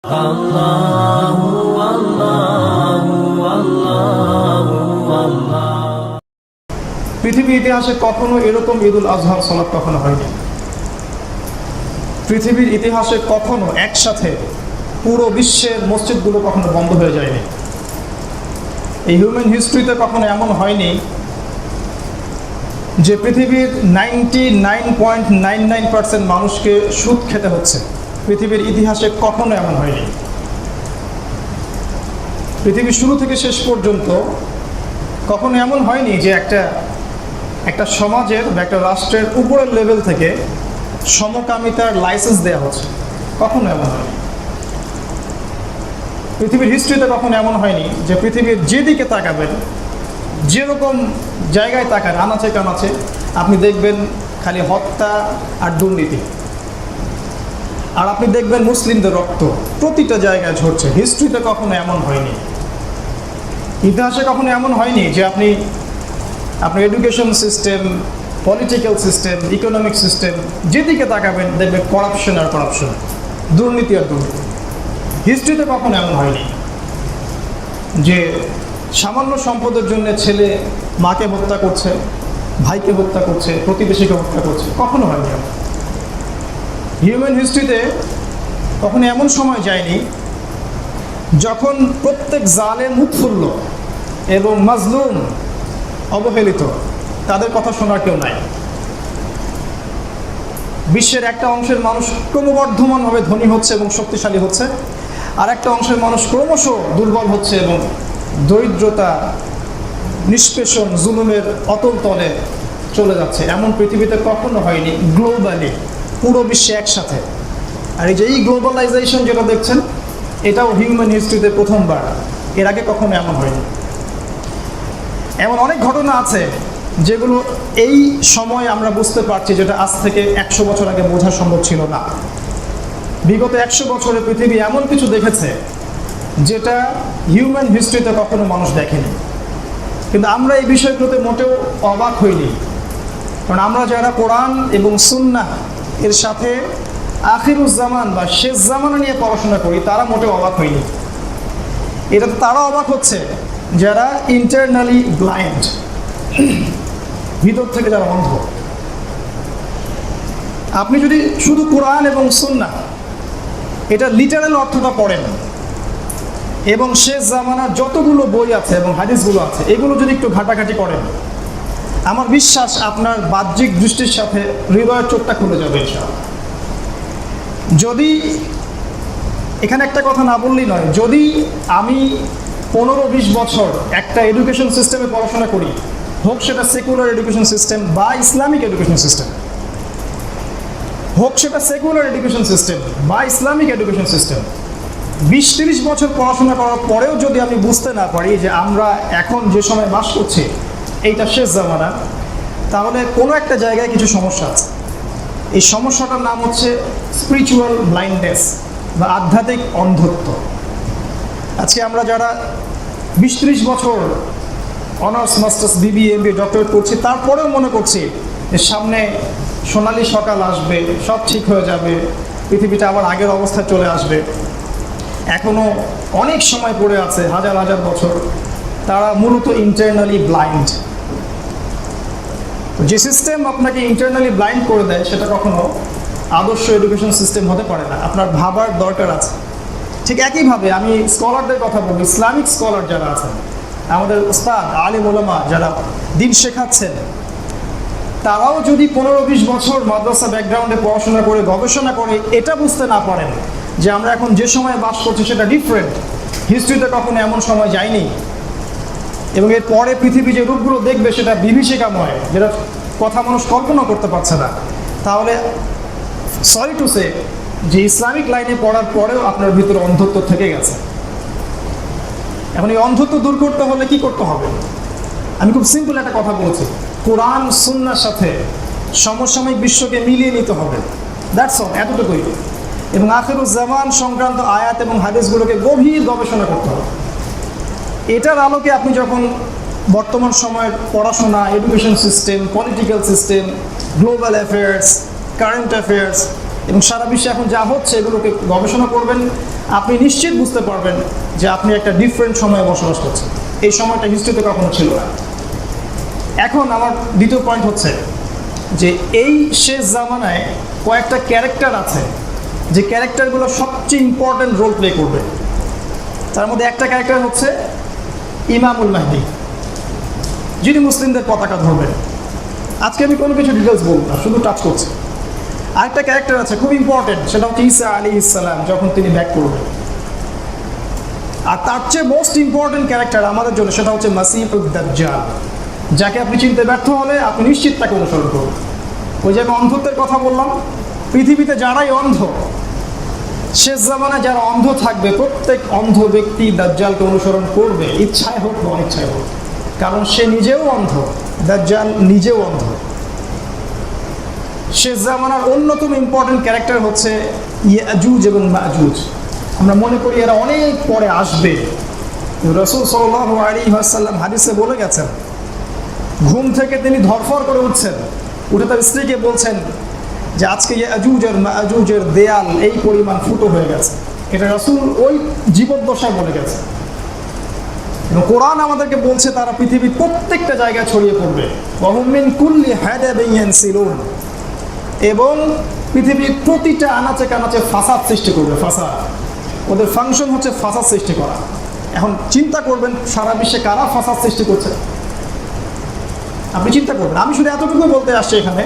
আল্লাহু আল্লাহু আল্লাহু আল্লাহ। পৃথিবীর ইতিহাসে কখনো এরকম ঈদুল আজহার সালাত কখনো হয়নি। পৃথিবীর ইতিহাসে কখনো একসাথে পুরো বিশ্বের মসজিদগুলো কখনো বন্ধ হয়ে যায়নি। এই হিউম্যান হিস্ট্রিতে কখনো এমন হয়নি যে পৃথিবীর 99.99% মানুষকে সুদ খেতে হচ্ছে। পৃথিবীর ইতিহাসে কখনো এমন হয়নি। পৃথিবীর শুরু থেকে শেষ পর্যন্ত কখনো এমন হয়নি যে একটা সমাজের বা একটা রাষ্ট্রের উপরের লেভেল থেকে সমকামিতার লাইসেন্স দেওয়া হচ্ছে। কখনো এমন হয়নি। পৃথিবীর হিস্ট্রিতে কখনো এমন হয়নি যে পৃথিবীর যেদিকে তাকাবেন, যেরকম জায়গায় তাকান, আনাচে কানাচে আপনি দেখবেন খালি হত্যা আর দুর্নীতি, আর আপনি দেখবেন মুসলিমদের রক্ত প্রতিটা জায়গায় ঝরছে। হিস্ট্রিতে কখনো এমন হয়নি। ইতিহাসে কখনো এমন হয়নি যে আপনি education system, political system, economic system যেদিকে তাকাবেন দেখবেন করাপশন আর করাপশন, দুর্নীতি আর দুর্নীতি। হিস্ট্রিতে কখনো এমন হয়নি যে সামান্য সম্পদের জন্য ছেলে মাকে হত্যা করছে, ভাইকে হত্যা করছে, প্রতিবেশীকে হত্যা করছে। কখনো হয়নি। হিউম্যান হিস্ট্রিতে কখনো এমন সময় যায়নি যখন প্রত্যেক জালেম উৎফুল্ল এবং মাজলুম অবহেলিত, তাদের কথা শোনার কেউ নাই। বিশ্বের একটা অংশের মানুষ ক্রমবর্ধমানভাবে ধনী হচ্ছে এবং শক্তিশালী হচ্ছে, আর একটা অংশের মানুষ ক্রমশ দুর্বল হচ্ছে এবং দরিদ্রতা, নিষ্পেষণ, জুলুমের অতল তলে চলে যাচ্ছে। এমন পৃথিবীতে কখনো হয়নি গ্লোবালি, পুরো বিশ্বে একসাথে। আর এই গ্লোবালাইজেশন যেটা দেখছেন, এটাও হিউম্যান হিস্ট্রিতে প্রথমবার। এর আগে কখনো এমন হয়নি। এমন অনেক ঘটনা আছে যেগুলো এই সময় আমরা বুঝতে পারছি, যেটা আজ থেকে 100 বছর আগে বোঝা সম্ভব ছিল না। বিগত 100 বছরে পৃথিবী এমন কিছু দেখেছে যেটা হিউম্যান হিস্ট্রিতে কখনো মানুষ দেখেনি। কিন্তু আমরা এই বিষয়গুলোতে মোটেও অবাক হইনি, কারণ আমরা যারা কোরআন এবং সুন্নাহ এর সাথে আখিরুজ্জামান বা শেষ জামানা নিয়ে পড়াশোনা করি, তারা মোটেও অবাক হয়নি। এটাতে তারা অবাক হচ্ছে যারা ইন্টারনালি ব্লাইন্ড, ভিতর থেকে যারা অন্ধ। আপনি যদি শুধু কোরআন এবং সুন্নাহ এটা লিটারাল অর্থটা পড়েন এবং শেষ জামানার যতগুলো বই আছে এবং হাদিসগুলো আছে এগুলো যদি একটু ঘাটাঘাটি করেন, আমার বিশ্বাস আপনার বাহ্যিক দৃষ্টির সাথে হৃদয়ের চোখটা খুলে যাবে ইনশাআল্লাহ। যদি এখানে একটা কথা না বললেই নয়, যদি আমি 15-20 বছর একটা এডুকেশন সিস্টেমে পড়াশোনা করি, হোক সেটা সেকুলার এডুকেশন সিস্টেম বা ইসলামিক এডুকেশন সিস্টেম, হোক সেটা সেকুলার এডুকেশন সিস্টেম বা ইসলামিক এডুকেশন সিস্টেম, 20-30 বছর পড়াশোনা করার পরেও যদি আমি বুঝতে না পারি যে আমরা এখন যে সময় বাস করছি এইটা শেষ জামানা, তাহলে কোনো একটা জায়গায় কিছু সমস্যা আছে। এই সমস্যাটার নাম হচ্ছে স্পিরিচুয়াল ব্লাইন্ডনেস বা আধ্যাত্মিক অন্ধত্ব। আজকে আমরা যারা 20-30 বছর অনার্স, মাস্টার্স, বিবি, এমবিএ, ডক্টরেট করছি, তারপরেও মনে করছি যে সামনে সোনালি সকাল আসবে, সব ঠিক হয়ে যাবে, পৃথিবীটা আবার আগের অবস্থায় চলে আসবে। এখনও অনেক সময় পড়ে আছে, হাজার হাজার বছর। তারা মূলত ইন্টারনালি ব্লাইন্ড। যে সিস্টেম আপনাকে ইন্টারনালি ব্লাইন্ড করে দেয় সেটা কখনো আদর্শ এডুকেশন সিস্টেম হতে পারে না। আপনার ভাবার দরকার আছে। ঠিক একইভাবে আমি স্কলারদের কথা বলবো, ইসলামিক স্কলার যারা আছেন, আমাদের উস্তাদ, আলিম ওলামা যারা দিন শেখাচ্ছেন, তারাও যদি 15-20 বছর মাদ্রাসা ব্যাকগ্রাউন্ডে পড়াশোনা করে গবেষণা করে এটা বুঝতে না পারেন যে আমরা এখন যে সময় বাস করছি সেটা ডিফারেন্ট, হিস্ট্রিতে কখনো এমন সময় যায়নি, এবং এর পরে পৃথিবী যে রূপগুলো দেখবে সেটা বিভীষিকাময়, যেটা কথা মানুষ কল্পনা করতে পারছে না, তাহলে সরি টু সে যে ইসলামিক লাইনে পড়ার পরেও আপনার ভিতরে অন্ধত্ব থেকে গেছে। এখন এই অন্ধত্ব দূর করতে হলে কি করতে হবে? আমি খুব সিম্পল একটা কথা বলছি, কোরআন সুন্নাহর সাথে সমসাময়িক বিশ্বকে মিলিয়ে নিতে হবে। দ্যাটস অল, এতটুকুই। এবং আখিরুজ্জামান সংক্রান্ত আয়াত এবং হাদিসগুলোকে গভীর গবেষণা করতে হবে। এটার আলোকে আপনি যখন বর্তমান সময়ের পড়াশোনা, education system, political system, global affairs, current affairs এবং সারা বিশ্বে এখন যা হচ্ছে এগুলোকে গবেষণা করবেন, আপনি নিশ্চিত বুঝতে পারবেন যে আপনি একটা ডিফারেন্ট সময়ে বসবাস করছেন। এই সময়টা হিস্ট্রিতে কখনো ছিল না। এখন আমার দ্বিতীয় পয়েন্ট হচ্ছে যে এই শেষ জামানায় কয়েকটা ক্যারেক্টার আছে যে ক্যারেক্টারগুলো সবচেয়ে ইম্পর্ট্যান্ট রোল প্লে করবে। তার মধ্যে একটা ক্যারেক্টার হচ্ছে ইমামুল মাহদি, যিনি মুসলিমদের পতাকা ধরবেন। আজকে আমি কোনো কিছু ডিটেলস বলবো না, শুধু টাচ করছি। আরেকটা ক্যারেক্টার আছে খুব ইম্পর্টেন্ট, সেটা হচ্ছে ঈসা আলাইহিস সালাম যখন তিনি ব্যাক করবেন। আর তার চেয়ে মোস্ট ইম্পর্টেন্ট ক্যারেক্টার আমাদের জন্য সেটা হচ্ছে মাসীহুদ দাজ্জাল, যাকে আপনি চিনতে ব্যর্থ হলে আপনি নিশ্চিত তাকে অনুসরণ করবেন। ওই যে আমি অন্ধত্বের কথা বললাম, পৃথিবীতে যারাই অন্ধ, শেষ জামানায় যারা অন্ধ থাকবে, প্রত্যেক অন্ধ ব্যক্তি দাজ্জালকে অনুসরণ করবে, ইচ্ছায় হোক বা অনিচ্ছায় হোক, কারণ সে নিজেও অন্ধ, দাজ্জাল নিজেও অন্ধ। শেষ জামানার অন্যতম ইম্পর্টেন্ট ক্যারেক্টার হচ্ছে ইয়াজুজ এবং মাজুজ। আমরা মনে করি এরা অনেক পরে আসবে। রাসূল সাল্লাল্লাহু আলাইহি ওয়াসাল্লাম হাদিসে বলে গেছেন, ঘুম থেকে তিনি ধরফর করে উঠছেন, উঠে তার স্ত্রীকে বলছেন যে আজকে ইয়াজুজ আর মাজুজের দেয়াল এই পরিমাণ ফুটো হয়ে গেছে। এটা রাসূল ওই জীবদ্দশায় বলে গেছে। এবং কোরআন আমাদেরকে বলছে তারা পৃথিবীর প্রত্যেকটা জায়গায় ছড়িয়ে পড়বে। ওয়াহুম মিন কুল্লি হাদাবিন ইয়ানসিলুন, এবং পৃথিবীর প্রতিটা আনাচে কানাচে ফাসাদ সৃষ্টি করবে। ফাসাদ, ওদের ফাংশন হচ্ছে ফাসাদ সৃষ্টি করা। এখন চিন্তা করবেন সারা বিশ্বে কারা ফাসাদ সৃষ্টি করছে, আপনি চিন্তা করবেন। আমি শুধু এতটুকু বলতে আসছি এখানে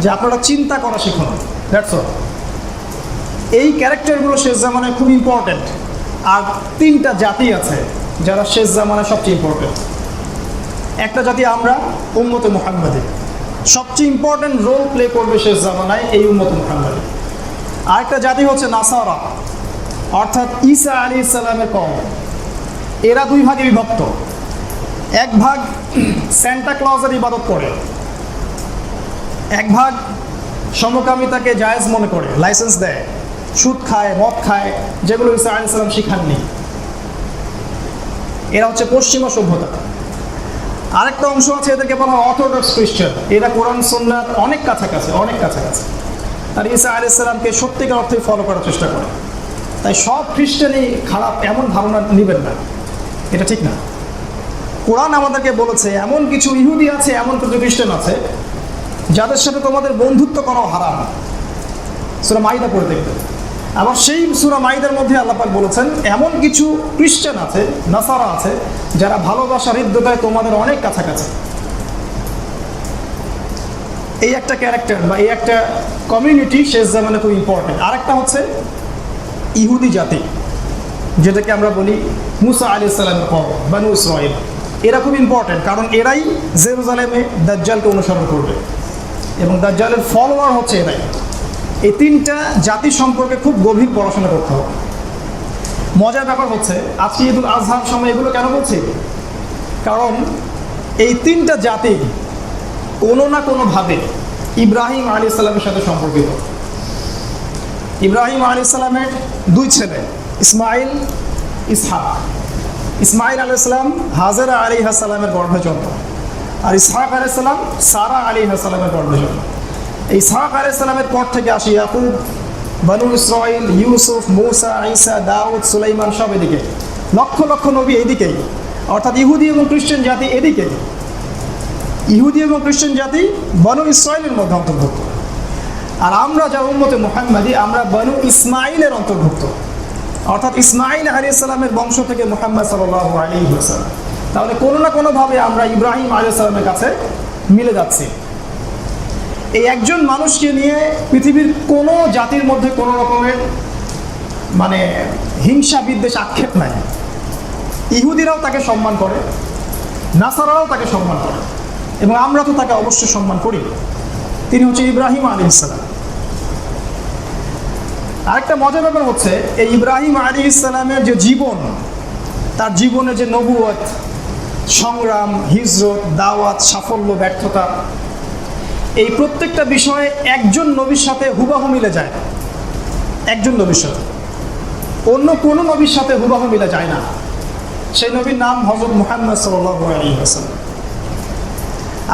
যে আপনারা চিন্তা করা শিখুন, দ্যাটস অল। এই ক্যারেক্টারগুলো শেষ জামানায় খুব ইম্পর্টেন্ট। আর তিনটা জাতি আছে যারা শেষ জামানায় সবচেয়ে ইম্পর্টেন্ট। একটা জাতি আমরা, উম্মতে মুহাম্মাদি, সবচেয়ে ইম্পর্টেন্ট রোল প্লে করবে শেষ জামানায় এই উম্মতে মুহাম্মাদি। আরেকটা জাতি হচ্ছে নাসারা, অর্থাৎ ঈসা আলাইহিস সালামের কওম। এরা দুই ভাগে বিভক্ত। এক ভাগ স্যান্টা ক্লজের ইবাদত করে, এক ভাগ সমকামিতাকে জায়েজ মনে করে, লাইসেন্স দেয়, সুদ খায়, মদ খায়, যেগুলো ঈসা আলাইহিস সালাম শিখাননি। এরা হচ্ছে পশ্চিমা সভ্যতা। আরেকটা অংশ আছে, এদেরকে বলা হয় অর্থোডক্স খ্রিস্টান। এরা কোরআন সুন্নাহর অনেক কাছাকাছি, অনেক কাছাকাছি। আর ঈসা আলাইহিস সালামকে সত্যিকার অর্থে ফলো করার চেষ্টা করে। তাই সব খ্রিস্টানই খারাপ এমন ধারণা নেবেন না, এটা ঠিক না। কোরআন আমাদেরকে বলেছে এমন কিছু ইহুদি আছে, এমন কিছু খ্রিস্টান আছে যাদের সাথে তোমাদের বন্ধুত্ব করাও হারাম। সূরা মাইদা পড়ে দেখবেন। আবার সেই সূরা মাইদার মধ্যে আল্লাহ পাক বলেছেন এমন কিছু খ্রিস্টান আছে, নাসারা আছে, যারা ভালোবাসার হৃদ্যতায় তোমাদের অনেক কাছাকাছি। এই একটা ক্যারেক্টার বা এই একটা কমিউনিটি শেষ জামানে খুব ইম্পর্টেন্ট। আরেকটা হচ্ছে ইহুদি জাতি, যেটাকে আমরা বলি মুসা আলাইহিস সালামের কওম, বনু ইসরাঈল। এরা খুব ইম্পর্টেন্ট, কারণ এরাই জেরুজালেমে দাজ্জালকে অনুসরণ করবে এবং দাজ্জালের ফলোয়ার হচ্ছে এরাই। এই তিনটা জাতি সম্পর্কে খুব গভীর পড়াশোনা করতে হবে। মজার ব্যাপার হচ্ছে আজকে ঈদুল আজহার সময় এগুলো কেন বলছি, কারণ এই তিনটা জাতি কোনো না কোনোভাবে ইব্রাহিম আলাইহিস সালামের সাথে সম্পর্কিত। ইব্রাহিম আলাইহিস সালামের দুই ছেলে, ইসমাইল, ইসহাক। ইসমাইল আলাইহিস সালাম হাজেরা আলাইহিস সালামের গর্ভে জন্ম, আর ইসহাক আলাইহিস সালাম সারা আলাইহিস সালামের গর্ভে জন্ম। ইসহাক আলাইহিস সালামের পর থেকে আসে ইয়াকুব, বনু ইসরাঈল, ইউসুফ, মুসা, ঈসা, দাউদ, সুলাইমান, সব এদিকে। লক্ষ লক্ষ নবী এদিকেই, অর্থাৎ ইহুদি এবং খ্রিস্টান জাতি এদিকে। ইহুদি এবং খ্রিস্টান জাতি বনু ইসরাঈলের মধ্যে অন্তর্ভুক্ত। আর আমরা যারা উম্মতে মুহাম্মাদি, আমরা বনু ইসমাইলের অন্তর্ভুক্ত, অর্থাৎ ইসমাইল আলাইহিস সালামের বংশ থেকে মুহাম্মদ সাল্লাল্লাহু আলাইহি ওয়াসাল্লাম। তাহলে কোনো না কোনোভাবে আমরা ইব্রাহিম আলাইহিস সালামের কাছে মিলে যাচ্ছি। এই একজন মানুষকে নিয়ে পৃথিবীর কোনো জাতির মধ্যে কোনো রকমের মানে হিংসা বিদ্বেষ আক্ষেপ নাই। ইহুদিরাও তাকে সম্মান করে, নাসারাও তাকে সম্মান করে, এবং আমরা তো তাকে অবশ্যই সম্মান করি। তিনি হচ্ছে ইব্রাহিম আলাইহিস সালাম। আরেকটা মজার ব্যাপার হচ্ছে এই ইব্রাহিম আলাইহিস সালামের যে জীবন, তার জীবনে যে নবুয়ত, সংগ্রাম, হিজরত, দাওয়াত, সাফল্য, ব্যর্থতা, এই প্রত্যেকটা বিষয়ে একজন নবীর সাথে হুবাহু মিলে যায়। একজন নবীর সাথে অন্য কোনো নবীর সাথে হুবাহু মিলে যায় না। সেই নবীর নাম হযরত মুহাম্মদ সাল্লাল্লাহু আলাইহি ওয়াসাল্লাম।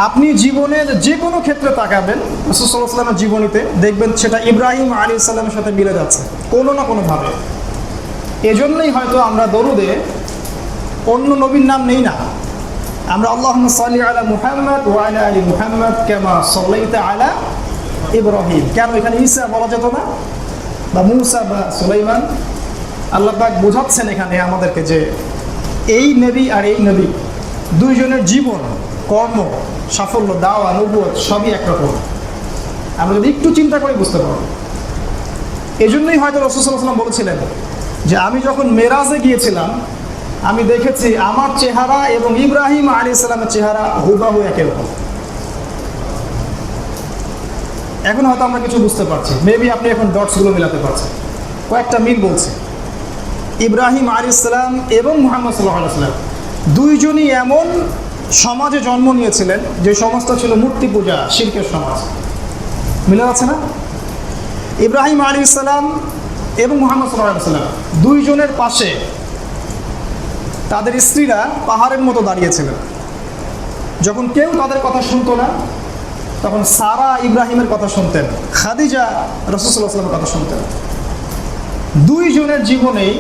আপনি জীবনের যে কোনো ক্ষেত্রে তাকাবেন রাসূল সাল্লাল্লাহু আলাইহি ওয়াসাল্লামের জীবনীতে, দেখবেন সেটা ইব্রাহিম আলাইহিস সালামের সাথে মিলে যাচ্ছে কোনো না কোনোভাবে। এজন্যই হয়তো আমরা দরুদে অন্য নবীর নাম নেই না। আমরা আল্লাহুম্মা সাল্লি আলা মুহাম্মদ ওয়া আলা আলি মুহাম্মদ কামা সাল্লাইতা আলা ইব্রাহিম। কেন এখানে ঈসা বলা যেত না, বা মূসা বা সুলাইমান? আল্লাহ পাক বোঝাচ্ছেন এখানে আমাদেরকে যে এই নবী আর এই নবী দুইজনের জীবন, কর্ম, সাফল্য, দাওয়া, নবুয়ত সবই একরকম। আমরা যদি একটু চিন্তা করে বুঝতে পারব। এই জন্যই হয়তো রাসূল সাল্লাল্লাহু আলাইহি ওয়াসাল্লাম বলেছিলেন যে আমি যখন মেরাজে গিয়েছিলাম আমি দেখেছি আমার চেহারা এবং ইব্রাহিম আলাইহিস সালামের চেহারা হুবহু একই রকম। এখন হয়তো আমরা কিছু বুঝতে পারছি, মেবি আপনি এখন ডটসগুলো মিলাতে পারছেন। কয়েকটা মিল বলছে। ইব্রাহিম আলাইহিস সালাম এবং মুহাম্মদ সাল্লাল্লাহু আলাইহি ওয়াসাল্লাম দুইজনই এমন সমাজে জন্ম নিয়েছিলেন যে সমাজটা ছিল মূর্তি পূজা, শিরকের সমাজ। মিলে যাচ্ছে না? ইব্রাহিম আলাইহিস সালাম এবং মুহাম্মদ সাল্লাল্লাহু আলাইহি ওয়াসাল্লাম দুইজনের পাশে তাদের স্ত্রীরা পাহাড়ের মতো দাঁড়িয়েছিলেন। যখন কেউ তাদের কথা শুনতো না তখন সারা ইব্রাহিমের কথা শুনতেন, খাদিজা রাসূল সাল্লাল্লাহু আলাইহি ওয়াসাল্লামের কথা শুনতেন। দুইজনের জীবনেই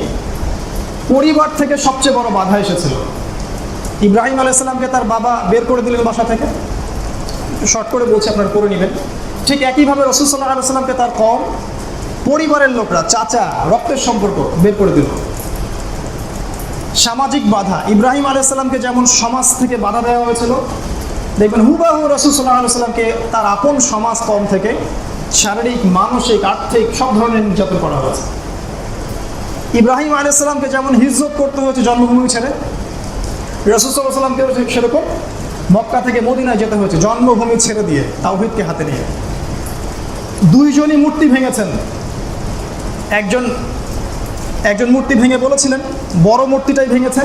পরিবার থেকে সবচেয়ে বড় বাধা এসেছিল। ইব্রাহিম আলাইহিস সালামকে তার বাবা বের করে দিলেন বাসা থেকে, শর্ট করে বলছি আপনারা করে নেবেন। ঠিক একইভাবে রাসূল সাল্লাল্লাহু আলাইহি ওয়াসাল্লামকে তার কওম, পরিবারের লোকরা, চাচা, রক্তের সম্পর্ক বের করে দিল। সামাজিক বাধা, ইব্রাহিম আলাইহিস সালামকে যেমন সমাজ থেকে বাধা দেওয়া হয়েছিল, দেখবেন হুবহু রাসূল সাল্লাল্লাহু আলাইহি ওয়াসাল্লামকে তার আপন সমাজ কওম থেকে শারীরিক, মানসিক, আর্থিক সব ধরনের নির্যাতন করা হয়েছে। ইব্রাহিম আলাইহিস সালামকে যেমন হিজরত করতে হয়েছে জন্মভূমি ছেড়ে, রাসূল সাল্লাল্লাহু আলাইহি ওয়াসাল্লামকেও সেরকম মক্কা থেকে মদিনায় যেতে হয়েছে জন্মভূমি ছেড়ে দিয়ে, তাওহীদকে হাতে নিয়ে। দুইজনই মূর্তি ভেঙেছেন। একজন মূর্তি ভেঙে বলেছিলেন, বড় মূর্তিটাই ভেঙেছে,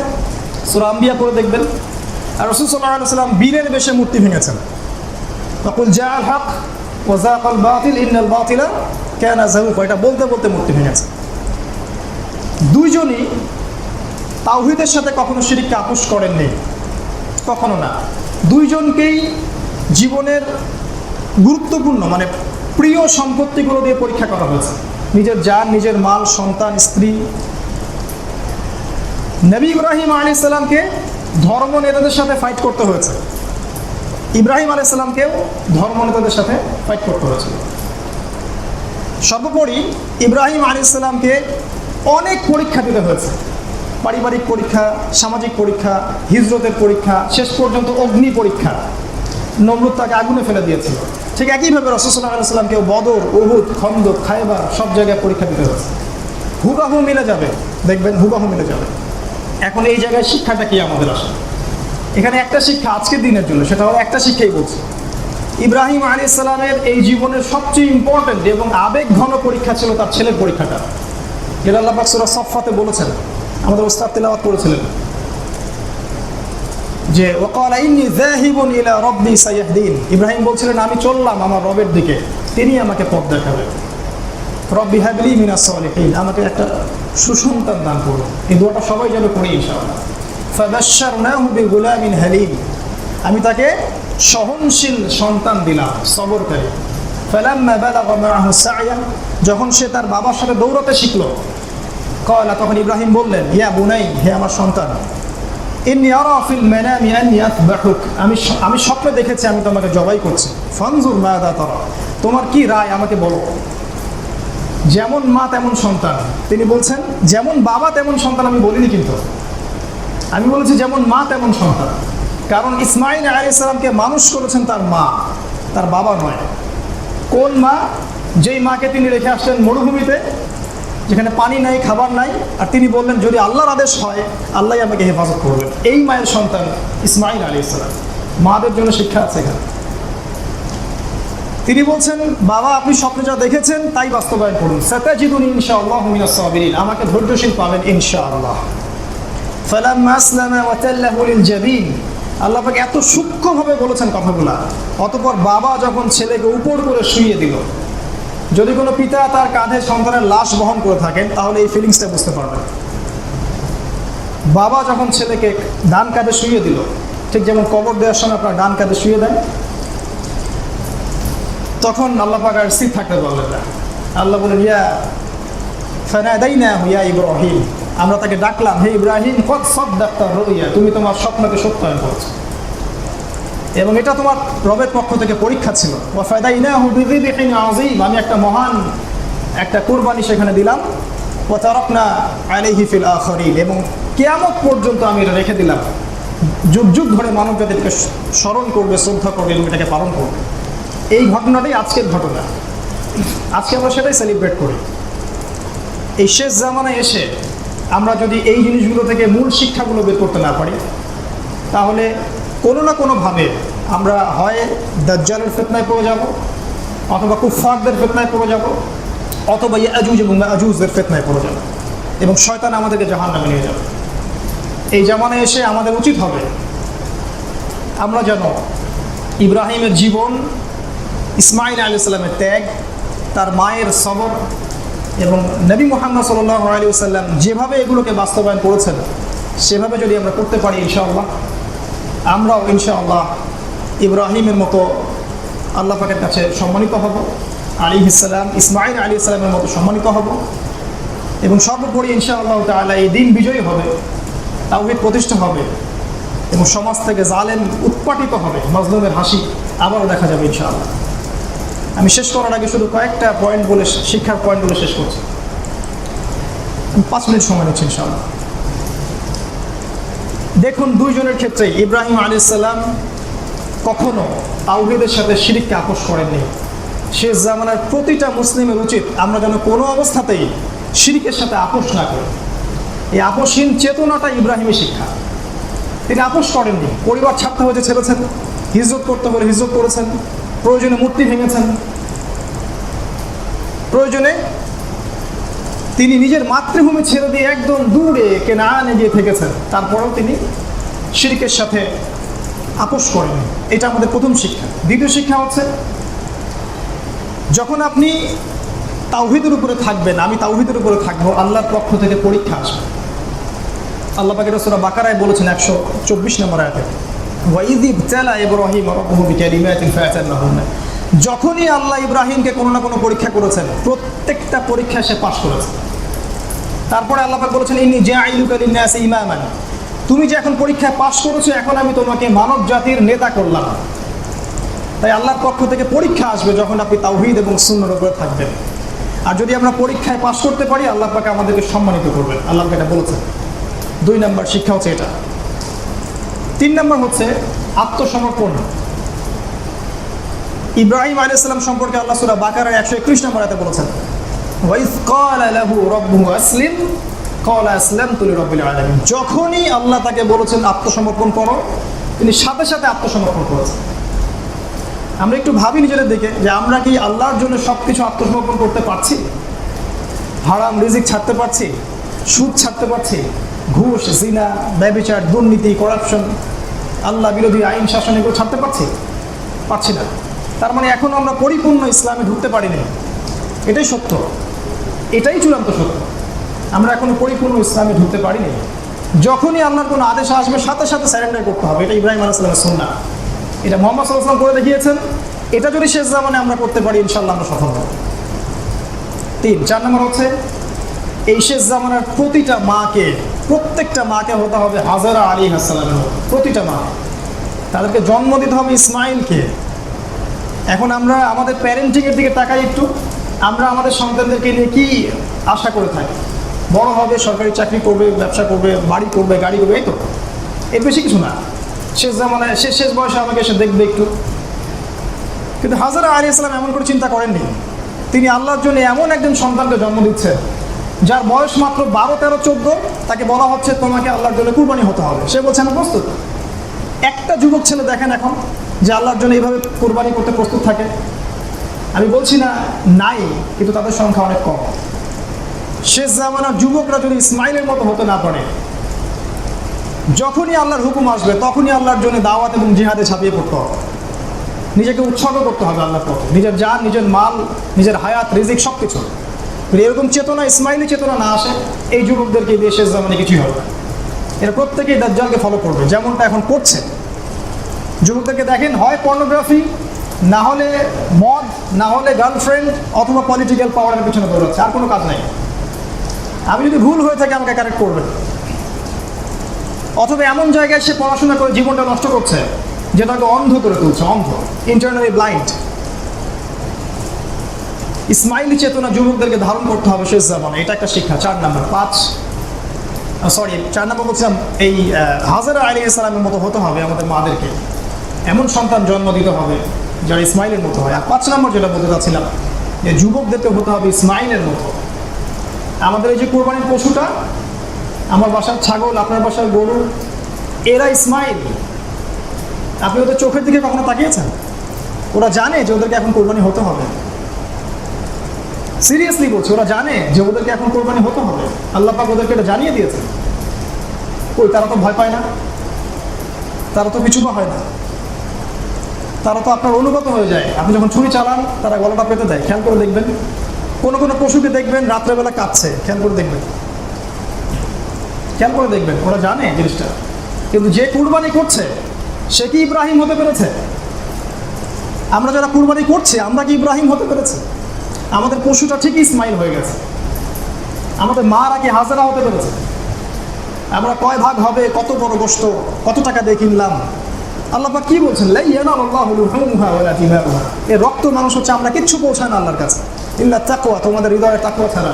সূরা আম্বিয়া পড়ে দেখবেন। আর রাসূল সাল্লাল্লাহু আলাইহি ওয়াসাল্লাম বীরের বেশে মূর্তি ভেঙেছেন। ওয়াকুল জাআল হক ওয়া যাকাল বাতিল ইন্নাল বাতিলা কানা যাহুকা, এটা বলতে বলতে মূর্তি ভেঙেছে। দুইজনই তাওহীদের সাথে কখনো শিরককে আপোষ করেননি, কখনো না। দুইজনকেই জীবনের গুরুত্বপূর্ণ মানে প্রিয় সম্পত্তিগুলো দিয়ে পরীক্ষা করা হয়েছে, নিজের জান, নিজের মাল, সন্তান, স্ত্রী। নবী ইব্রাহিম আলাইহিস সালামকে ধর্ম নেতাদের সাথে ফাইট করতে হয়েছে, ইব্রাহিম আলাইহিস সালামকেও ধর্ম নেতাদের সাথে ফাইট করতে হয়েছিল। সর্বোপরি ইব্রাহিম আলাইহিস সালামকে অনেক পরীক্ষা দিতে হয়েছে, পারিবারিক পরীক্ষা, সামাজিক পরীক্ষা, হিজরতের পরীক্ষা, শেষ পর্যন্ত অগ্নি পরীক্ষা। নমরুদ তাকে আগুনে ফেলে দিয়েছিল। ঠিক একইভাবে রাসূল সাল্লাল্লাহু আলাইহি ওয়াসাল্লামকেও বদর, উহুদ, খন্দক, খায়বার সব জায়গায় পরীক্ষা দিতে হয়েছে। হুবহু মিলে যাবে, দেখবেন হুবহু মিলে যাবে। এখন এই জায়গায় শিক্ষাটা কি আমাদের আসে? এখানে একটা শিক্ষা আজকের দিনের জন্য, সেটা হলো একটা শিক্ষাই বলছি। ইব্রাহিম আলাইহিস সালামের এই জীবনের সবচেয়ে ইম্পর্টেন্ট এবং আবেগ ঘন পরীক্ষা ছিল তার ছেলের পরীক্ষাটা। যেটা আল্লাহ পাক সূরা সাফফাতে বলেছেন, আমাদের ওস্তাদ তেলাওয়াত করেছিলেন যে ওয়াকালা ইন্নী যাহিবুন ইলা রাব্বি সায়াহদিন। ইব্রাহিম বলছিলেন আমি চললাম আমার রবের দিকে, তিনি আমাকে পথ দেখাবেন। রব্বি হাবলি মিনাস সালিহিন, আমাকে একটা সুসন্তান দান করুন। এই দোয়াটা সবাই যেন করি ইনশাআল্লাহ। ফাবাশশারনাহু বিগুলামিন হালিম, আমি তাকে সহনশীল সন্তান দিলাম, সবরকারী। ফালাম্মা বালাগা মাআহু সা'য়া, যখন সে তার বাবার সাথে দৌড়াতে শিখলো, ক্বালা, তখন ইব্রাহিম বললেন, ইয়া বুনাই, হে আমার সন্তান, ইন্নী আরা ফিল মানামি আন্নী আযবাহুক, আমি স্বপ্নে দেখেছি আমি তোমাকে জবাই করছি। ফানজুর মাযা তারা, তোমার কি রায় আমাকে বলো। যেমন মা তেমন সন্তান, তিনি বলছেন যেমন বাবা তেমন সন্তান আমি বলিনি, কিন্তু আমি বলেছি যেমন মা তেমন সন্তান। কারণ ইসমাঈল আলাইহিস সালামকে মানুষ করেছেন তার মা, তার বাবা নয়। কোন মা? যেই মাকে তিনি রেখে আসলেন মরুভূমিতে, যেখানে পানি নাই, খাবার নাই, আর তিনি বললেন যদি আল্লাহর আদেশ হয় আল্লাহই আমাকে হেফাজত করবেন। এই মায়ের সন্তান ইসমাঈল আলাইহিস সালাম। মাদের জন্য শিক্ষা আছে এখানে। তিনি বলছেন বাবা আপনি স্বপ্নে যা দেখেছেন তাই বাস্তবায়ন করুন। সাতাজিদুনি ইনশাআল্লাহু মিনাস সাবিরিন, আমাকে ধৈর্যশীল পাবেন ইনশাআল্লাহ। ফালাম্মা আসলামা ওয়া তাল্লাহু লিল জাবিন, আল্লাহ পাক এত সূক্ষ্মভাবে বলেছেন কথাগুলা। অতঃপর বাবা যখন ছেলেকে উপর করে শুইয়ে দিল, যদি কোনো পিতা তার কাঁধে সন্তানের লাশ বহন করে থাকেন তাহলে এই ফিলিংসটা বুঝতে পারবেন। বাবা যখন ছেলেকে ডান কাঁধে শুইয়ে দিল, ঠিক যেমন কবর দেওয়ার সময় আপনার ডান কাঁধে শুইয়ে দেন, তখন আল্লাহ পাক আর স্থির থাকতে পারলেন না। আল্লাহ বলেন ইয়া ফানাদাইনাহু ইয়া ইব্রাহিম, আমরা তাকে ডাকলাম, হে ইব্রাহিম, কদ সাদ্দাক্তা রুইয়া, তুমি তোমার স্বপ্নকে সত্যায়ন করেছো এবং এটা তোমার রবের পক্ষ থেকে পরীক্ষা ছিল। ওয়া ফাদাইনাহু বিযিবহিন আযীম, আমি একটা মহান একটা কুরবানি সেখানে দিলাম। ওয়া তারাকনা আলাইহি ফিল আখিরিন, এবং কিয়ামত পর্যন্ত আমি এটা রেখে দিলাম, যুগ যুগ ধরে মানব জাতি এটাকে স্মরণ করবে, শ্রদ্ধা করবে এবং এটাকে পালন করবে। এই ঘটনাটাই আজকের ঘটনা, আজকে আমরা সেটাই সেলিব্রেট করি। এই শেষ জামানায় এসে আমরা যদি এই জিনিসগুলো থেকে মূল শিক্ষাগুলো বের করতে না পারি, তাহলে কোনো না কোনোভাবে আমরা হয় দাজ্জালের ফিতনায় পড়ে যাব, অথবা কুফফারদের ফিতনায় পড়ে যাব, অথবা ইয়াজুজ এবং মাজুজদের ফিতনায় পড়ে যাব এবং শয়তান আমাদেরকে জাহান্নামে নিয়ে যাবে। এই জামানায় এসে আমাদের উচিত হবে আমরা যেন ইব্রাহিমের জীবন, ইসমাইল আলাইহিস সালামের ত্যাগ, তার মায়ের সবর এবং নবী মুহাম্মদ সাল্লাল্লাহু আলাইহি ওয়াসাল্লাম যেভাবে এগুলোকে বাস্তবায়ন করেছেন সেভাবে যদি আমরা করতে পারি, ইনশাআল্লাহ আমরাও ইনশাআল্লাহ ইব্রাহিমের মতো আল্লাহ পাকের কাছে সম্মানিত হব, আলাইহিস সালাম ইসমাইল আলাইহিস সালামের মতো সম্মানিত হব এবং সর্বোপরি ইনশাআল্লাহ তাআলা এই দিন বিজয়ী হবে, তাওহীদ প্রতিষ্ঠা হবে এবং সমাজ থেকে জালেম উৎপাটিত হবে, মাজলুমের হাসি আবারও দেখা যাবে ইনশাআল্লাহ। আমি শেষ করার আগে শুধু কয়েকটা পয়েন্ট বলে, শিক্ষার পয়েন্ট বলে শেষ করছি। 5 মিনিট সময় নিচ্ছি ইনশাআল্লাহ। দেখুন, দুইজনের ক্ষেত্রেই ইব্রাহিম আলাইহিস সালাম কখনো তাওহীদের সাথে শিরককে আপোস করেননি। শেষ জামানার প্রতিটা মুসলিমের উচিত আমরা যেন কোনো অবস্থাতেই শিরকের সাথে আপোস না করি। এই আপোসহীন চেতনাটা ইব্রাহিমের শিক্ষা। তিনি আপোস করেননি, পরিবার ছাড়তে হয়েছে ছেড়েছেন, হিজরত করতে হলে হিজরত করেছেন, প্রয়োজনে মূর্তি ভেঙেছেন, প্রয়োজনে তিনি নিজের মাতৃভূমি ছেড়ে দিয়ে একদম দূরে কেনানে গিয়ে থেকেছেন, তারপরেও তিনি শিরকের সাথে আপোস করেননি। এটা আমাদের প্রথম শিক্ষা। দ্বিতীয় শিক্ষা হচ্ছে, যখন আপনি তাওহীদের উপরে থাকবেন, আমি তাওহীদের উপরে থাকবো, আল্লাহর পক্ষ থেকে পরীক্ষা আসবে। আল্লাহ পাক সূরা বাকারায় বলেছেন 124 নম্বর আয়াতে, ওয়াইয ইবতালা ইব্রাহিম রাব্বুহু বিকালিমাতিন ফাতান্নাহুন্না, যখনই আল্লাহ ইব্রাহিমকে কোনো না কোনো পরীক্ষা করেছেন, প্রত্যেকটা পরীক্ষায় সে পাশ করেছে। তারপরে আল্লাহ পাক বলেছেন, ইন্নী জাইলুকা লিন-নাসি ইমামান, তুমি যে এখন পরীক্ষায় পাশ করেছো, এখন আমি তোমাকে মানব জাতির নেতা করলাম। তাই আল্লাহর পক্ষ থেকে পরীক্ষা আসবে যখন আপনি তাওহীদ এবং সুন্নাহর উপরে থাকবেন। আর যদি আমরা পরীক্ষায় পাশ করতে পারি, আল্লাহ পাক আমাদেরকে সম্মানিত করবেন, আল্লাহ পাক এটা বলেছেন। 2 নম্বর শিক্ষা হচ্ছে এটা। 3 নম্বর হচ্ছে আত্মসমর্পণ। ইব্রাহিম আলাইহিস সালাম সম্পর্কে আল্লাহ সূরা বাকারার 121 নম্বর আয়াতে বলেছেন, ওয়াইয ক্বালা লাহু রাব্বুহু আসলিম ক্বালা আসলামতু লিরাব্বিল আলামিন, যখনই আল্লাহ তাকে বলেছেন আত্মসমর্পণ করো, তিনি সাথে সাথে আত্মসমর্পণ করেছেন। আমরা একটু ভাবি নিজেদের দিকে যে আমরা কি আল্লাহর জন্য সব কিছু আত্মসমর্পণ করতে পারছি? হারাম রিজিক ছাড়তে পারছি, সুদ ছাড়তে পারছি, ঘুষ, জিনা, ব্যভিচার, দুর্নীতি, করাপশন, আল্লাহ বিরোধী আইন শাসন এগুলো ছাড়তে পারছি না। তার মানে এখনও আমরা পরিপূর্ণ ইসলামে ঢুকতে পারিনি। এটাই সত্য, এটাই চূড়ান্ত সত্য। আমরা এখনও পরিপূর্ণ ইসলামে ঢুকতে পারিনি। যখনই আল্লাহর কোনো আদেশ আসবে, সাথে সাথে সারেন্ডার করতে হবে। এটা ইব্রাহিম আলাইহিস সালামের সুন্নাহ, এটা মুহাম্মদ সাল্লাল্লাহু আলাইহি ওয়াসাল্লাম করে দেখিয়েছেন। এটা যদি শেষ জামানে আমরা করতে পারি, ইনশাআল্লাহ আমরা সফল হব। 4 নম্বর হচ্ছে, এই শেষ জামানার প্রত্যেকটা মাকে হতে হবে হাজারা আলাইহিস সালামের মতো। প্রতিটা মা, তাদেরকে জন্ম দিতে হবে ইসমাইলকে। এখন আমরা আমাদের প্যারেন্টিংয়ের দিকে তাকাই একটু। আমরা আমাদের সন্তানদেরকে নিয়ে কি আশা করে থাকি? বড় হবে, সরকারি চাকরি করবে, ব্যবসা করবে, বাড়ি করবে, গাড়ি করবে, এই তো, এর বেশি কিছু না। শেষ জামানায় শেষ বয়সে আমাকে এসে দেখবে একটু। কিন্তু হাজারা আলাইহিস সালাম এমন করে চিন্তা করেননি। তিনি আল্লাহর জন্য এমন একজন সন্তানকে জন্ম দিচ্ছেন যার বয়স মাত্র 12, 13, 14, তাকে বলা হচ্ছে তোমাকে আল্লাহর জন্য কুরবানি হতে হবে। সে বলছে না প্রস্তুত। একটা যুবক ছেলে দেখেন এখন যে আল্লাহর জন্য এইভাবে কুরবানি করতে প্রস্তুত থাকে। আমি বলছি না নাই, কিন্তু তাদের সংখ্যা অনেক কম। শেষ জামানার যুবকরা যদি ইসমাইলের মতো হতে না পারে, যখনই আল্লাহর হুকুম আসবে তখনই আল্লাহর জন্য দাওয়াত এবং জিহাদে ঝাঁপিয়ে পড়তে হবে, নিজেকে উৎসর্গ করতে হবে আল্লাহর পথে, নিজের জান, নিজের মাল, নিজের হায়াত, রিজিক সব কিছু। এরকম চেতনা, ইসমাইলি চেতনা না আসে, এই যুবকদেরকে দিয়ে শেষ জামানে কিছুই হবে না। এরা প্রত্যেকেই দাজ্জালকে ফলো করবে, যেমনটা এখন করছে। যুবকদেরকে দেখেন, হয় পর্নোগ্রাফি, না হলে মদ, না হলে গার্লফ্রেন্ড, অথবা পলিটিক্যাল পাওয়ারের পিছনে দৌড়াচ্ছে, আর কোনো কাজ নাই। আমি যদি ভুল হয়ে থাকে আমাকে কারেক্ট করবেন। অথবা এমন জায়গায় সে পড়াশোনা করে জীবনটা নষ্ট করছে যেটাকে অন্ধ করে তুলছে, অন্ধ, ইন্টারনালি ব্লাইন্ড। ইসমাইলি চেতনা যুবকদেরকে ধারণ করতে হবে শেষ জামানে, এটা একটা শিক্ষা। 4 নম্বর 4 নম্বর বলছিলাম, এই হাজরা আলাইহিস সালামের মতো হতে হবে আমাদের মাদেরকে, এমন সন্তান জন্ম দিতে হবে যারা ইসমাইলের মতো হয়। আর 5 নম্বর যেটা বলতে চাচ্ছিলাম, যে যুবকদেরকে হতে হবে ইসমাইলের মতো। আমাদের এই যে কোরবানির পশুটা, আমার বাসার ছাগল, আপনার বাসার গরু, এরা ইসমাইল। আপনি ওদের চোখের দিকে কখনো তাকিয়েছেন? ওরা জানে যে ওদেরকে এখন কোরবানি হতে হবে। সিরিয়াসলি বলছে, ওরা জানে যে ওদেরকে এখন কোরবানি হতে হবে। আল্লাহ পাক ওদেরকে এটা জানিয়ে দিয়েছেন। কই, তারা তো ভয় পায় না, তারা তো পিছুপা হয় না, তারা তো আপনার অনুগত হয়ে যায়। আপনি যখন ছুরি চালান তারা গলাটা পেতে দেয়। খেয়াল করে দেখবেন, কোনো কোনো পশুকে দেখবেন রাত্রেবেলা কাঁদছে, খেয়াল করে দেখবেন, খেয়াল করে দেখবেন, ওরা জানে জিনিসটা। কিন্তু যে কুরবানি করছে সে কি ইব্রাহিম হতে পেরেছে? আমরা যারা কুরবানি করছি আমরা কি ইব্রাহিম হতে পেরেছি? আমাদের পশুটা ঠিকই ইসমাইল হয়ে গেছে। আমাদের মারা কি হাজরা হতে পেরেছে? আমরা কয় ভাগ হবে, কত বড় গোশত, কত টাকা দিয়ে কিনলাম? আল্লাহ পাক কি বলছেন? লা ইয়ানালুল্লাহু লুহুমুহা ওয়ালা দিমাউহা। এর রক্ত মানুষ হচ্ছে, আমরা কিচ্ছু পৌঁছায় না আল্লাহর কাছে, ইল্লা তাকওয়া, তোমাদের হৃদয়ে তাকওয়া ছাড়া।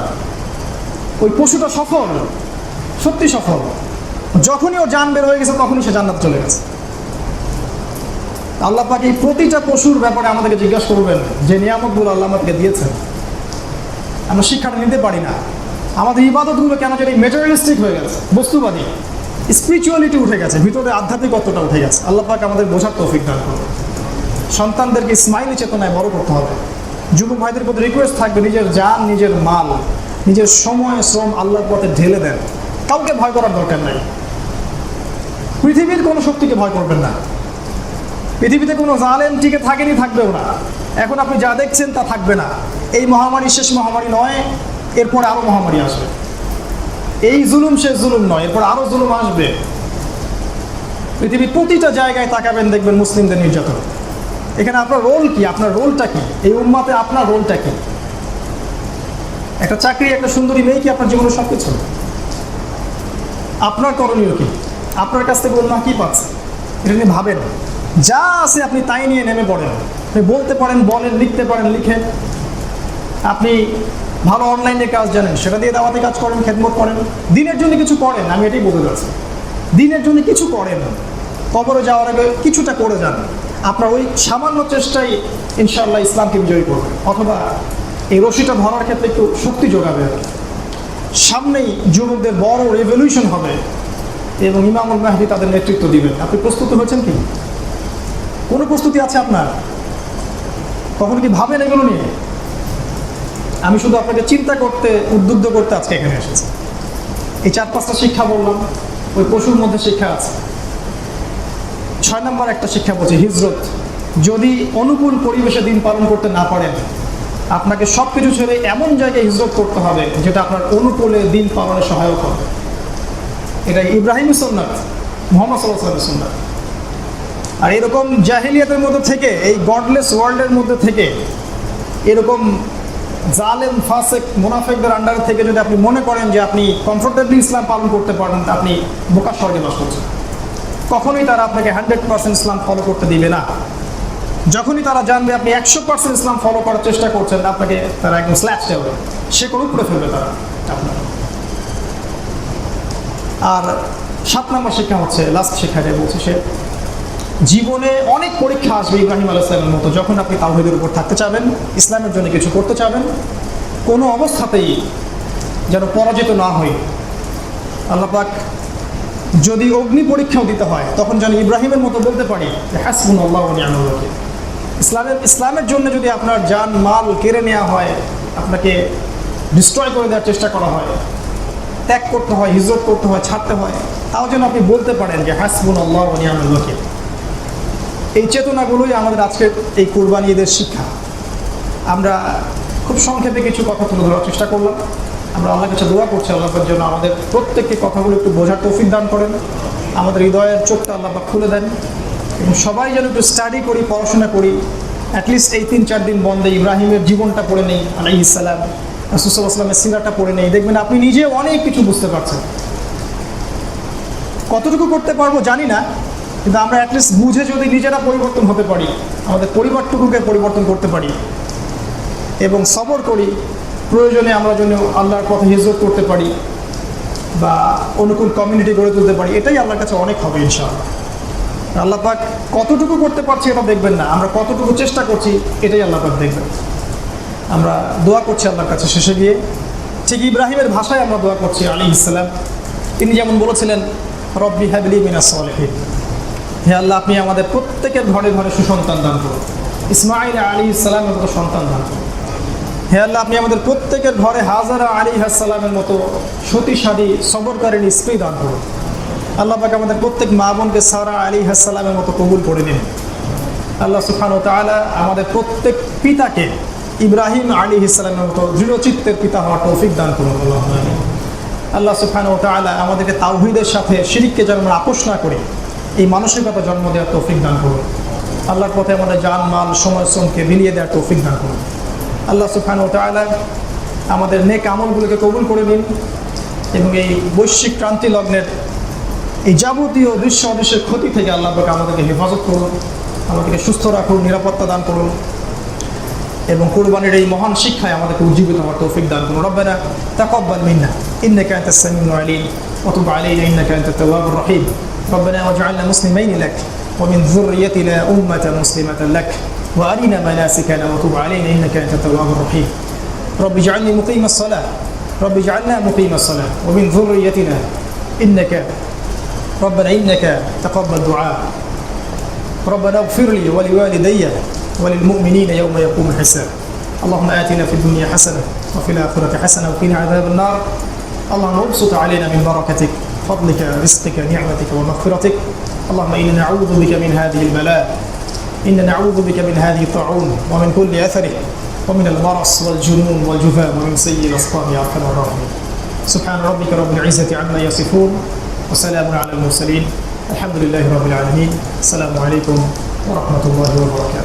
ওই পশুটা সফল, সত্যি সফল। যখনই ও জান বের হয়ে গেছে তখনই সে জান্নাতে চলে গেছে। আল্লাহ পাক এই প্রতিটা পশুর ব্যাপারে আমাদেরকে জিজ্ঞাসা করবেন যে নিয়ামতগুলো আল্লাহ আমাদেরকে দিয়েছেন, আমরা শিক্ষাটা নিতে পারি না। আমাদের ইবাদতগুলো কেন যেন মেটেরিয়ালিস্টিক হয়ে গেছে, বস্তুবাদী, স্পিরিচুয়ালিটি উঠে গেছে, ভিতরে আধ্যাত্মিকত্বটা উঠে গেছে। আল্লাহ পাক আমাদের বোঝার তৌফিক দান করবে। সন্তানদেরকে ইসমাইলি চেতনায় বড় করতে হবে। যুবক ভাইদের প্রতি রিকোয়েস্ট থাকবে, নিজের জান, নিজের মাল, নিজের সময়, শ্রম আল্লাহর পথে ঢেলে দেন। কাউকে ভয় করার দরকার নাই। পৃথিবীর কোনো শক্তিকে ভয় করবেন না। পৃথিবীতে কোনো জালেম টিকে থাকেনি, থাকবেও না। এখন আপনি যা দেখছেন তা থাকবে না। এই মহামারী শেষ মহামারী নয়, এরপরে আরও মহামারী আসবে। এই জুলুম শেষ জুলুম নয়, এরপর আরও জুলুম আসবে। পৃথিবীর প্রতিটা জায়গায় তাকাবেন, দেখবেন মুসলিমদের নির্যাতন। এখানে আপনার রোল কি? আপনার রোলটা কি? এই উম্মাতে আপনার রোলটা কি? একটা চাকরি, একটা সুন্দরী মেয়ে কি আপনার জীবনের সব কিছু? আপনার করণীয় কি? আপনার কাছ থেকে অন্য কি পাচ্ছে? এটা নিয়ে ভাবেন। যা আছে আপনি তাই নিয়ে নেমে পড়েন। আপনি বলতে পারেন বলেন, লিখতে পারেন লিখেন। আপনি ভালো অনলাইনে কাজ জানেন, সেটা দিয়ে দাওয়াতে কাজ করেন, খেদমত করেন, দিনের জন্য কিছু করেন। আমি এটাই বলতে চাচ্ছি, দিনের জন্য কিছু করেন। কবরে যাওয়ার আগে কিছুটা করে যান। আপনার ওই সামান্য চেষ্টাই ইনশাআল্লাহ ইসলামকে বিজয়ী করবে, অথবা এই রশিটা ধরার ক্ষেত্রে একটু শক্তি যোগাবে। সামনেই যুবকদের বড় রেভলিউশন হবে এবং ইমামুল মাহদী তাদের নেতৃত্ব দিবেন। আপনি প্রস্তুত হয়েছেন কি? কোনো প্রস্তুতি আছে আপনার? কখনো কি ভাবেন এগুলো নিয়ে? আমি শুধু আপনাকে চিন্তা করতে, উদ্বুদ্ধ করতে আজকে এখানে এসেছি। এই 4-5টা শিক্ষা বললাম, ওই পশুর মধ্যে শিক্ষা আছে। 6 নম্বর একটা শিক্ষা বলছে হিজরত। যদি অনুকূল পরিবেশে দিন পালন করতে না পারেন, আপনাকে সব কিছু ছেড়ে এমন জায়গায় হিজরত করতে হবে যেটা আপনার অনুকূলে দিন পালনে সহায়ক হবে। এটা ইব্রাহিমের সুন্নাত, মুহাম্মদ সাল্লাল্লাহু আলাইহি ওয়াসাল্লামের সুন্নাত। আর এরকম জাহেলিয়াতের মধ্যে থেকে, এই গডলেস ওয়ার্ল্ডের মধ্যে থেকে, এরকম জালেম, ফাসেক, মুনাফিকদের আন্ডারে থেকে যদি আপনি মনে করেন যে আপনি কমফোর্টেবলি ইসলাম পালন করতে পারেন, তা আপনি বোকার স্বর্গে বাস করছেন। কখনোই তারা আপনাকে 100% ইসলাম ফলো করতে দিবে না। যখনই তারা জানবে আপনি 100% ইসলাম ফলো করার চেষ্টা করছেন, আপনাকে তারা একদম স্ল্যাশ দেবে, সে করে উপরে ফেলবে তারা আপনার। আর 7 নম্বর শিক্ষা হচ্ছে, লাস্ট শিক্ষাটা বলছে, সে জীবনে অনেক পরীক্ষা আসবে ইব্রাহিম আলাইহিস সালামের মতো। যখন আপনি তাওহীদের উপর থাকতে চাবেন, ইসলামের জন্য কিছু করতে চাবেন, কোনো অবস্থাতেই যেন পরাজিত না হই। আল্লাহ পাক যদি অগ্নি পরীক্ষাও দিতে হয়, তখন যেন ইব্রাহিমের মতো বলতে পারি যে হাসবুনাল্লাহু ওয়া নি'মাল ওয়াকিল। ইসলামের জন্য যদি আপনার জান মাল কেড়ে নেওয়া হয়, আপনাকে ডিস্ট্রয় করে দেওয়ার চেষ্টা করা হয়, ত্যাগ করতে হয়, হিজরত করতে হয়, ছাড়তে হয়, তাও যেন আপনি বলতে পারেন যে হাসবুনাল্লাহু ওয়া নি'মাল ওয়াকিল। এই চেতনাগুলোই আমাদের আজকের এই কুরবানি ঈদের শিক্ষা। আমরা খুব সংক্ষেপে কিছু কথা তুলে ধরার চেষ্টা করলাম। আমরা আল্লাহর কাছে দোয়া করছি, আল্লাহ পাক যেন আমাদের প্রত্যেককে কথাগুলো একটু বোঝার তৌফিক দান করেন, আমাদের হৃদয়ের চোখটা আল্লাহ পাক খুলে দেন, এবং সবাই যেন একটু স্টাডি করি, পড়াশোনা করি। অ্যাটলিস্ট এই 3-4 দিন বন্ধে ইব্রাহিমের জীবনটা পড়ে নেই আলাইহিস সালাম, রাসূল সাল্লাল্লাহু আলাইহি ওয়াসাল্লামের সিরাতটা পড়ে নেই, দেখবেন আপনি নিজে অনেক কিছু বুঝতে পারছেন। কতটুকু করতে পারবো জানি না, কিন্তু আমরা অ্যাটলিস্ট বুঝে যদি নিজেরা পরিবর্তন হতে পারি, আমাদের পরিবারটুকুকে পরিবর্তন করতে পারি এবং সবর করি, প্রয়োজনে আমরা যেন আল্লাহর পথে হিজরত করতে পারি বা অনুকূল কমিউনিটি গড়ে তুলতে পারি, এটাই আল্লাহর কাছে অনেক হবে ইনশাআল্লাহ। আল্লাহ পাক কতটুকু করতে পারছি এটা দেখবেন না, আমরা কতটুকু চেষ্টা করছি এটাই আল্লাহ পাক দেখবেন। আমরা দোয়া করছি আল্লাহর কাছে শেষে গিয়ে, ঠিক ইব্রাহিমের ভাষায় আমরা দোয়া করছি আলাইহিস সালাম। তিনি যেমন বলেছিলেন, রব্বি হাবলি মিনাস সালিহিন, হে আল্লাহ আপনি আমাদের প্রত্যেকের ঘরে ঘরে সুসন্তান দান করুন, ইসমাঈল আলাইহিস সালামের মতো সন্তান দান করুন। হে আল্লাহ আপনি আমাদের প্রত্যেকের ঘরে হাজারা আলাইহিস সালামের মতো সতীসাধী সবরকারিণী স্ত্রী দান করুন। আল্লাহ পাক আমাদের প্রত্যেক মা বোনকে সারা আলাইহিস সালামের মতো কবুল করে নিন। আল্লাহ সুবহানাহু ওয়া তাআলা আমাদের প্রত্যেক পিতাকে ইব্রাহিম আলাইহিস সালামের মতো দৃঢ়চিত্তের পিতা হওয়ার তৌফিক দান করুন। আল্লাহ সুবহানাহু ওয়া তাআলা আমাদেরকে তাওহীদের সাথে শিরককে যেন আমরা আপোষ না করি, এই মানসিকতা জন্ম দেওয়ার তৌফিক দান করুন। আল্লাহর পথে আমাদের জান মাল সময় শ্রমকে বিলিয়ে দেওয়ার তৌফিক দান করুন। আল্লাহ সুবহানাহু ওয়া তাআলা আমাদের নেক আমলগুলোকে কবুল করে নিন এবং এই বৈশ্বিক ক্রান্তি লগ্নের এই যাবতীয় দৃশ্য অদৃশ্যের ক্ষতি থেকে আল্লাহ পাক আমাদেরকে হেফাজত করুন, আমাদেরকে সুস্থ রাখুন, নিরাপত্তা দান করুন এবং কুরবানির এই মহান শিক্ষায় আমাদেরকে উজ্জীবিত হওয়ার তৌফিক দান করুন। রব্বানা তাকাব্বাল মিন্না ইন্নাকা আনতাস সামিউল আলিম ওয়া তুব আলাইনা ইন্নাকা আনতাত তাওয়াবুর রহিম। ربنا واجعلنا مسلمين لك ومن ذريتنا أمة مسلمة لك وأرنا مناسكنا وتب علينا إنك أنت التواب الرحيم. رب اجعلني مقيم الصلاة رب اجعلنا مقيم الصلاة ومن ذريتنا إنك ربنا إنك تقبل دعاء. ربنا اغفر لي ولوالدي وللمؤمنين يوم يقوم الحساب. اللهم آتنا في الدنيا حسنة وفي الآخرة حسنة وقنا عذاب النار. اللهم ابسط علينا من بركتك فضلك رزقك نعمتك ومغفرتك. اللهم إنا نعوذ بك من هذه البلاء، إنا نعوذ بك من هذه الطاعون ومن كل أثره ومن المرض والجنون والجذام ومن سيء الأسقام يا أرحم الراحمين. سبحان ربك رب العزة عما يصفون وسلام على المرسلين الحمد لله رب العالمين. السلام عليكم ورحمة الله وبركاته.